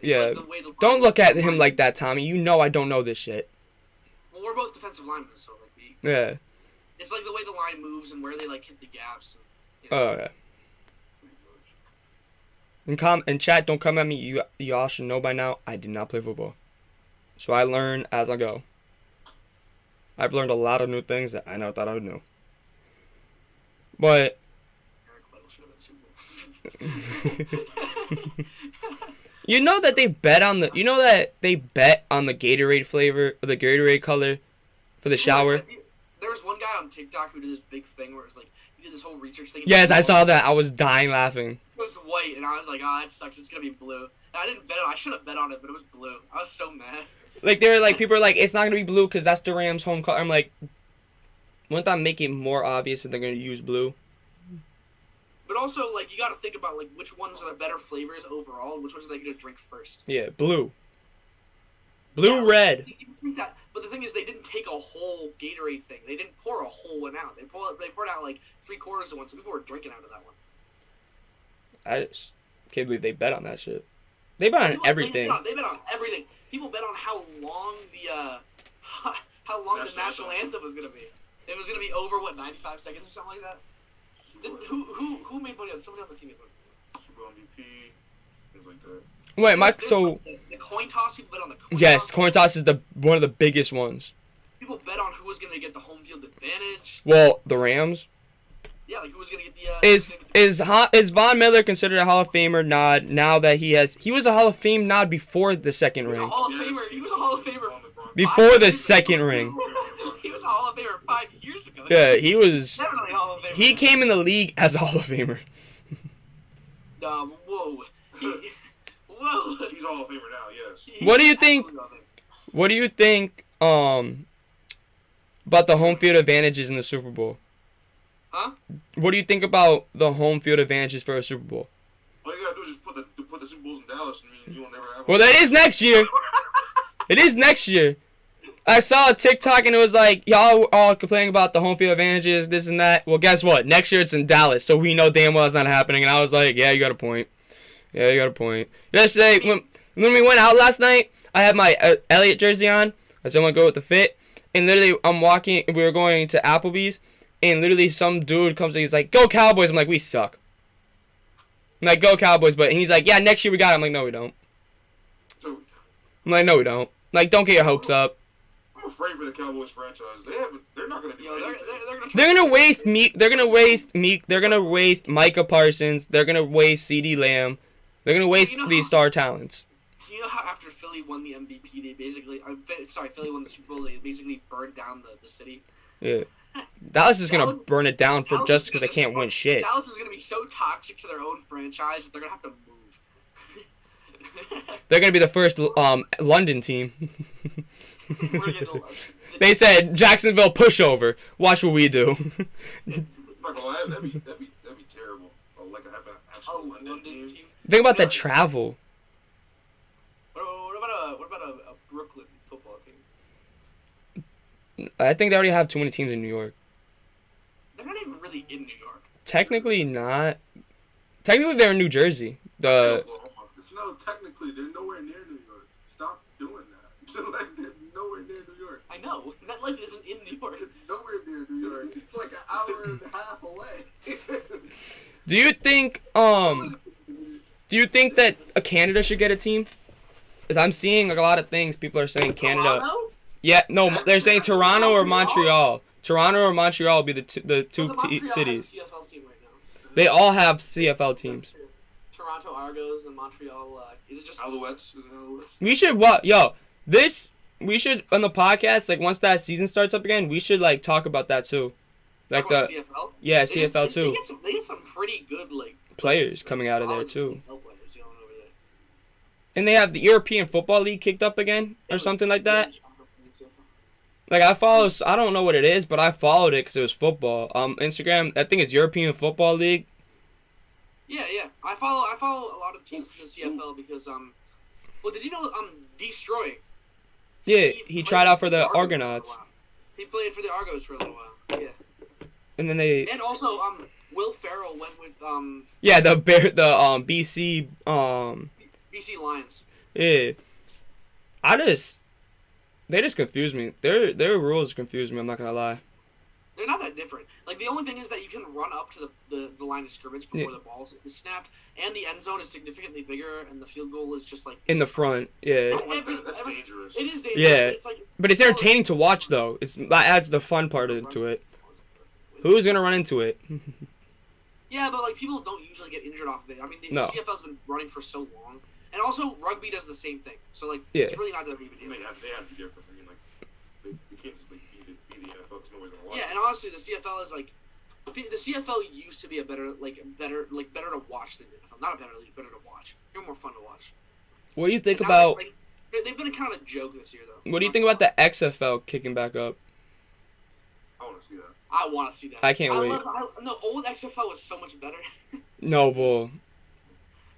Yeah.
Like the way the
don't look at him like that, Tommy. You know I don't know this shit.
Well, we're both defensive linemen, so like
yeah.
It's like the way the line moves and where they like hit the gaps. And,
Oh yeah. And chat, don't come at me. You all should know by now. I did not play football, so I learn as I go. I've learned a lot of new things that I never thought I would know. But
Eric Weddle should have been Super Bowl.
you know that they bet on the Gatorade flavor or the Gatorade color for the shower.
There was one guy on TikTok who did this big thing where it was like he did this whole research thing.
Yes, I saw that. I was dying laughing.
It was white, and I was like, oh, that sucks. It's gonna be blue. And I didn't bet on it. I should have bet on it, but it was blue. I was so mad.
Like, they were like, people are like, it's not gonna be blue because that's the Rams' home color. I'm like, wouldn't that make it more obvious that they're gonna use blue?
But also, like, you got to think about like which ones are the better flavors overall, and which ones are they gonna drink first.
Yeah, blue. Blue, red.
You think that, but the thing is, they didn't take a whole Gatorade thing. They didn't pour a whole one out. They poured out like 3/4 of one, so people were drinking out of that one.
I just can't believe they bet on that shit. They bet on everything.
They bet on everything. People bet on how long the national anthem was gonna be. It was gonna be over 95 seconds or something like that. Who made money on? Somebody on the team made money.
Super MVP, things like that.
Wait, Mike. So
the coin toss. People bet on the coin toss.
Yes, coin toss is one of the biggest ones.
People bet on who was gonna get the home field advantage.
Well, the Rams.
Yeah, like who was gonna get the?
Is Von Miller considered a Hall of Famer nod now that he was a Hall of Fame nod before the second ring?
He was a Hall of Famer
before the second ring.
He was a Hall of Famer 5 years ago.
Yeah, he was.
Definitely Hall of Famer.
He came in the league as a Hall of Famer.
Whoa. Whoa.
He's Hall of Famer now. Yes.
What do you think? What do you think? About the home field advantages in the Super Bowl?
Huh?
What do you think about the home field advantages for a Super Bowl?
All you gotta do is just put the Super Bowls in Dallas, and you will never have.
Well, that is next year. It is next year. I saw a TikTok and it was like, y'all all complaining about the home field advantages, this and that. Well, guess what? Next year it's in Dallas, so we know damn well it's not happening. And I was like, yeah, you got a point. Yeah, you got a point. Yesterday, when we went out last night, I had my Elliott jersey on. I said I'm gonna go with the fit. And literally, I'm walking. We were going to Applebee's, and literally some dude comes and he's like, "Go Cowboys!" I'm like, "We suck." I'm like, "Go Cowboys!" But he's like, "Yeah, next year we got it." I'm like, "No, we don't." I'm like, "No, we don't." Like, don't get your hopes up.
I'm afraid for the Cowboys franchise. They're not gonna do anything.
They're gonna waste Meek. They're gonna waste Meek. They're gonna waste Micah Parsons. They're gonna waste CeeDee Lamb. They're gonna waste these star talents.
Do you know how after Philly won the MVP, they basically, Philly won the Super Bowl, they basically burned down the city?
Yeah. Dallas is going to burn it down just because they can't win shit.
Dallas is going to be so toxic to their own franchise that they're going to have to move.
They're going to be the first London team. They said, Jacksonville pushover. Watch what we do.
That'd be terrible. Like I have an actual London team.
Think about the travel.
What about a Brooklyn football team?
I think they already have too many teams in New York.
They're not even really in New York.
Technically not. Technically they're in New Jersey.
No, technically they're nowhere near New York. Stop doing that. Like they're nowhere near New York.
I know. MetLife isn't in New York.
It's nowhere near New York. It's like an hour and a half away.
Do you think that Canada should get a team? Because I'm seeing like a lot of things. People are saying Canada.
Toronto?
Yeah, no, they're saying Toronto or Montreal. Toronto or Montreal will be the two cities.
Has a CFL team right now.
They all have CFL teams.
Toronto Argos and Montreal. Is it just
Alouettes?
We should we should on the podcast, like once that season starts up again, we should like talk about that too. Like
CFL?
Yeah, CFL too.
They get some pretty good
players coming out of there too.
Over there.
And they have the European Football League kicked up again or something like that. Like I don't know what it is, but I followed it because it was football. Instagram, I think it's European Football League.
Yeah. I follow a lot of teams in the CFL because well, did you know Destroy?
Yeah, he tried out for the Argonauts.
He played for the Argos for a little while. Yeah.
And then
And also Will Ferrell went with
yeah, the BC
BC Lions.
Yeah. They just confuse me. Their rules confuse me, I'm not gonna lie.
They're not that different. Like, the only thing is that you can run up to the line of scrimmage before the ball is snapped, and the end zone is significantly bigger, and the field goal is just, like...
in the front, yeah.
That's dangerous.
It is dangerous.
Yeah,
it's like,
but it's entertaining to watch, though. That adds the fun part to it. Who's gonna run into it?
Yeah, but, like, people don't usually get injured off of it. I mean, the CFL's been running for so long. And also, rugby does the same thing. So, like, it's really not that big of a deal.
They have to be different. I mean, like, they can't just, like, be the NFL because nobody's going to watch
Yeah, and honestly, the CFL is, like, The CFL used to be better to watch than the NFL. Not a better league, better to watch. They were more fun to watch.
What do you think
And
about?
They've been kind of a joke this year, though.
What do you think about the XFL kicking back up?
I want to see that.
I want to see that.
I can't wait.
No, old XFL was so much better.
No, bull.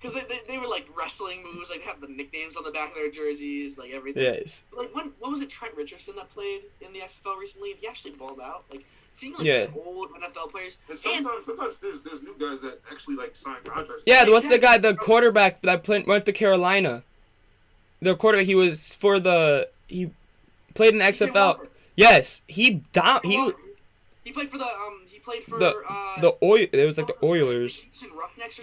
Because they were like wrestling moves, like they have the nicknames on the back of their jerseys, like everything.
Yes.
Like when was it Trent Richardson that played in the XFL recently? He actually balled out. Like seeing like these old NFL players.
And sometimes there's new guys that actually like sign contracts.
Yeah, what's the guy, the quarterback that went to Carolina? The quarterback, he played in XFL. Yes, he
played for
the it was like the Oilers.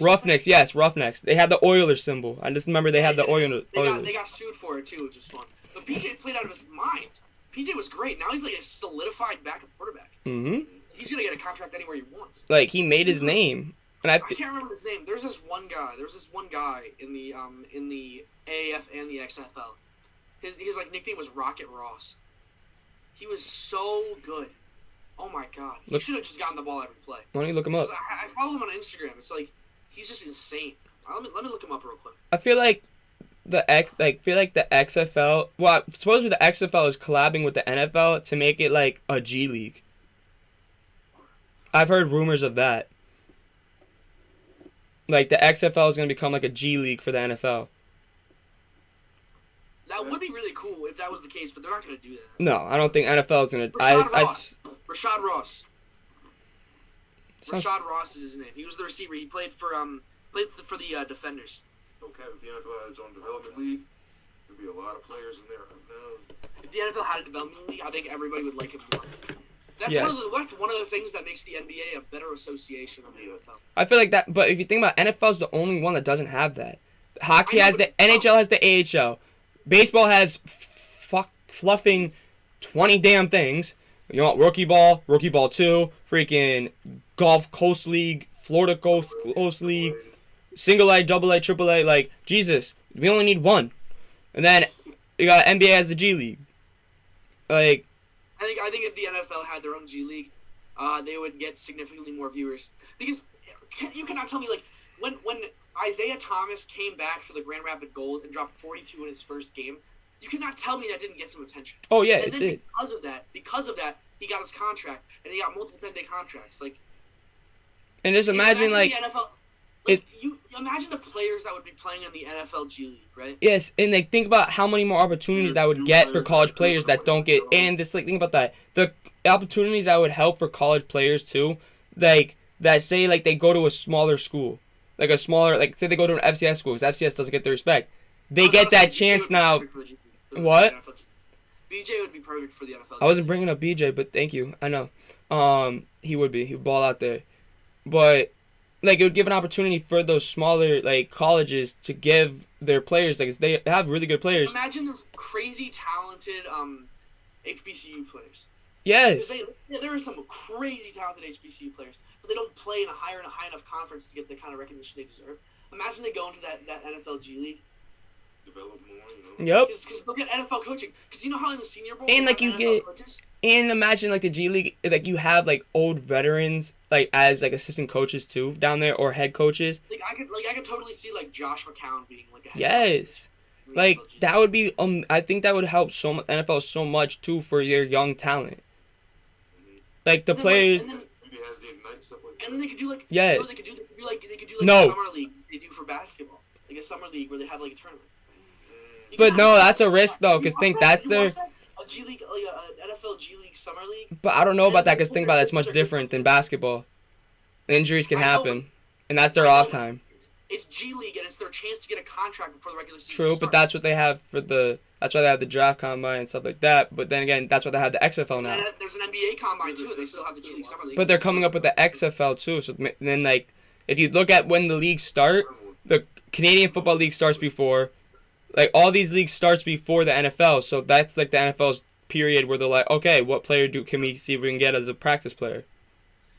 Roughnecks, yes, Roughnecks. They had the Oilers symbol. I just remember they had the Oilers.
They got sued for it too, which is fun. But PJ played out of his mind. PJ was great. Now he's like a solidified backup quarterback.
Mm-hmm.
He's gonna get a contract anywhere he wants.
Like he made his name. And
I can't remember his name. There's this one guy in the AAF and the XFL. His like nickname was Rocket Ross. He was so good. Oh my god. He should have just gotten the ball every play.
Why don't you look him up?
I follow him on Instagram. It's like he's just insane. Let me look him up real quick.
I feel like the XFL. Well, supposedly the XFL is collabing with the NFL to make it like a G League. I've heard rumors of that. Like the XFL is gonna become like a G League for the NFL.
That would be really cool if that was the case, but they're not gonna do that.
No, I don't think NFL is gonna.
Rashad Ross. Rashad Ross is his name. He was the receiver. He played for the Defenders.
Okay, if the NFL had its own development league, there'd be a lot of players in there.
If the NFL had a development league, I think everybody would like it more. That's one of the things that makes the NBA a better association of the NFL.
I feel like that, but if you think about it, NFL's the only one that doesn't have that. Hockey has the NHL has the AHL. Baseball has fluffing 20 damn things. You know, rookie ball 2, freaking Gulf Coast League, Florida Coast League, single A, double A, triple A. Like, Jesus, we only need one. And then you got NBA has the G League. Like,
I think if the NFL had their own G League, they would get significantly more viewers. Because you cannot tell me, like, when Isaiah Thomas came back for the Grand Rapids Gold and dropped 42 in his first game, you cannot tell me that didn't get some attention.
Oh yeah,
and
it
then
did.
Because of that, he got his contract, and he got multiple 10-day contracts. Like,
and just imagine like
the NFL. You imagine the players that would be playing in the NFL G League, right?
Yes, and like think about how many more opportunities that would get for college players that don't get. And just like think about that, the opportunities that would help for college players too, like that say like they go to a smaller school, like a smaller say they go to an FCS school, because FCS doesn't get the respect. They get that chance now. What?
BJ would be perfect for the NFL.
I wasn't bringing up BJ, but thank you. I know. He would be. He would ball out there, but. Like, it would give an opportunity for those smaller, like, colleges to give their players, like, they have really good players.
Imagine those crazy talented HBCU players.
Yes.
There are some crazy talented HBCU players, but they don't play in a high enough conference to get the kind of recognition they deserve. Imagine they go into that NFL G League.
Develop more, you know?
Yep.
Because they'll get NFL coaching. Because you know how in the Senior Bowl,
and like you get, coaches? And imagine like the G League, like you have like old veterans like as like assistant coaches too down there or head coaches.
Like I could totally see like Josh McCown being like a head
yes. Coach. Like that would be I think that would help so much NFL so much too for your young talent. Like the players.
And then they could do like
yes.
They could do like a summer league they do for basketball, like a summer league where they have like a tournament.
But no, that's a risk though, because think that's their.
A G League, like an NFL G League summer league.
But I don't know about that, because think about it, it's much different than basketball. Injuries can happen, and that's their off time.
It's G League, and it's their chance to get a contract before the regular season
True,
starts.
but that's what they have for the. That's why they have the draft combine and stuff like that. But then again, that's why they have the XFL now.
There's an NBA combine too. They still have the G League summer league.
But they're coming up with the XFL too. So then, like, if you look at when the leagues start, the Canadian Football League starts before. Like, all these leagues starts before the NFL, so that's, like, the NFL's period where they're like, okay, what player can we see if we can get as a practice player?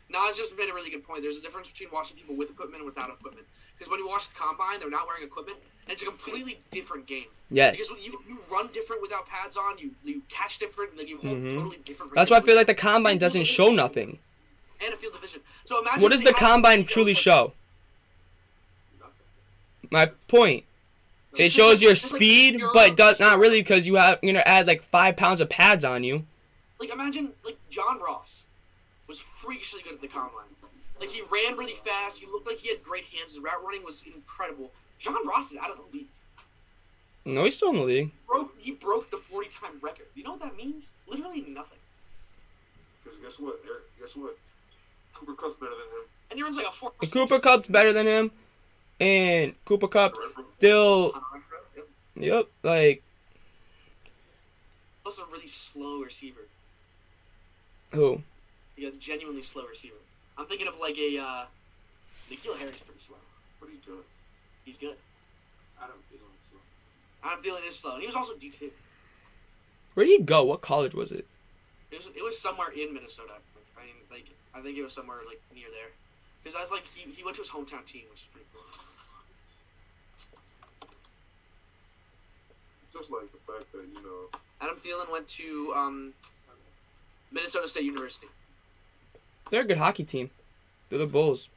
Nas just made a really good point. There's a difference between watching people with equipment and without equipment. Because when you watch the combine, they're not wearing equipment, and it's a completely different game.
Yes.
Because you run different without pads on, you catch different, like you hold totally different.
That's why I feel like the combine doesn't show nothing.
and a field division. So imagine
What does the combine truly show? My point. It shows your speed, but does not really because you're gonna add like 5 pounds of pads on you.
Like imagine like John Ross was freakishly good at the combine. Like he ran really fast. He looked like he had great hands. His route running was incredible. John Ross is out of the league.
No, he's still in the league.
He broke the 40-time record. You know what that means? Literally nothing.
Because guess what, Eric? Guess what? Cooper Cup's better than him.
And he runs like a 4.
And Cooper Cup's better than him, and Cooper Cup's still. Yep, like.
Plus a really slow receiver.
Who?
You got a genuinely slow receiver. I'm thinking of like a N'Keal Harry's pretty slow.
But he's good.
He's good.
Adam Thielen is slow.
Adam Thielen is slow. And he was also D2.
Where did he go? What college was it?
It was somewhere in Minnesota. I think it was somewhere like near there. Because I was like he went to his hometown team, which is pretty cool.
Just like the fact that, you know,
Uh,
Adam Thielen went to Minnesota State University.
They're a good hockey team. They're the Bulls.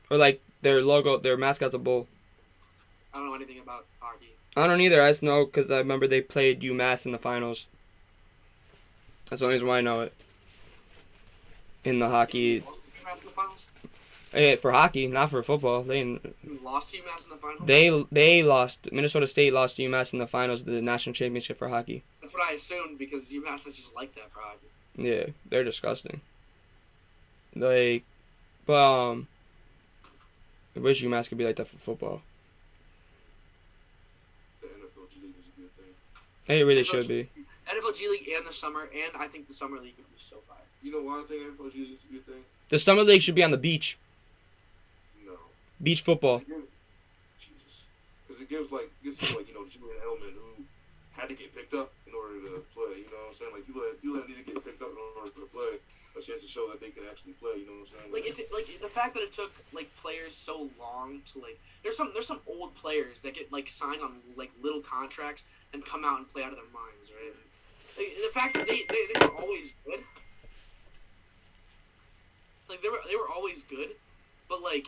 Or like their logo, their mascot's a bull.
I don't know anything about hockey.
I don't either. I just know because I remember they played UMass in the finals. That's the only reason why I know it. In the hockey.
Lost to UMass in the finals?
For hockey, not for football.
You lost to UMass in the finals?
They lost. Minnesota State lost to UMass in the finals of the national championship for hockey.
That's what I assumed because UMass is just like that for hockey.
Yeah, they're disgusting. Like, but I wish UMass could be like that for football.
the NFL G League is a good thing.
It really
NFL
should be.
NFL G League and the summer, and I think the summer league would be so fire.
You know why I think NFL G League is a good thing?
The summer league should be on the beach.
No.
Beach football.
Jesus. Because it gives like you know, Julian Edelman who had to get picked up in order to play. You know what I'm saying? Like you let need to get picked up in order to play. A chance to show that they can actually play. You know what I'm saying?
Like the fact that it took like players so long to like. There's some old players that get like signed on like little contracts and come out and play out of their minds, right? Like, the fact that they were always good. Like they were always good, but like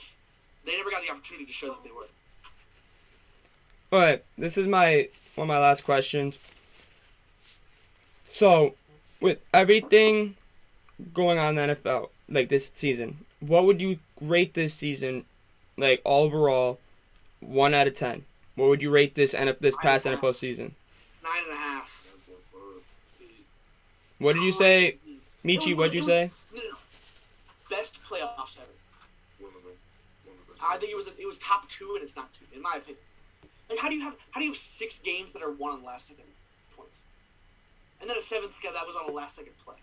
they never got the opportunity to show that they were.
All right, this is one of my last questions. So, with everything going on in the NFL, like this season, what would you rate this season, like overall, 1 out of 10? What would you rate this past NFL season?
9.5.
What did you say, Michi? What did you say?
No. Best playoffs ever.
One of them.
I think it was top 2 and it's not 2 in my opinion. Like how do you have 6 games that are won on last second points, and then a 7th guy that was on a last second play?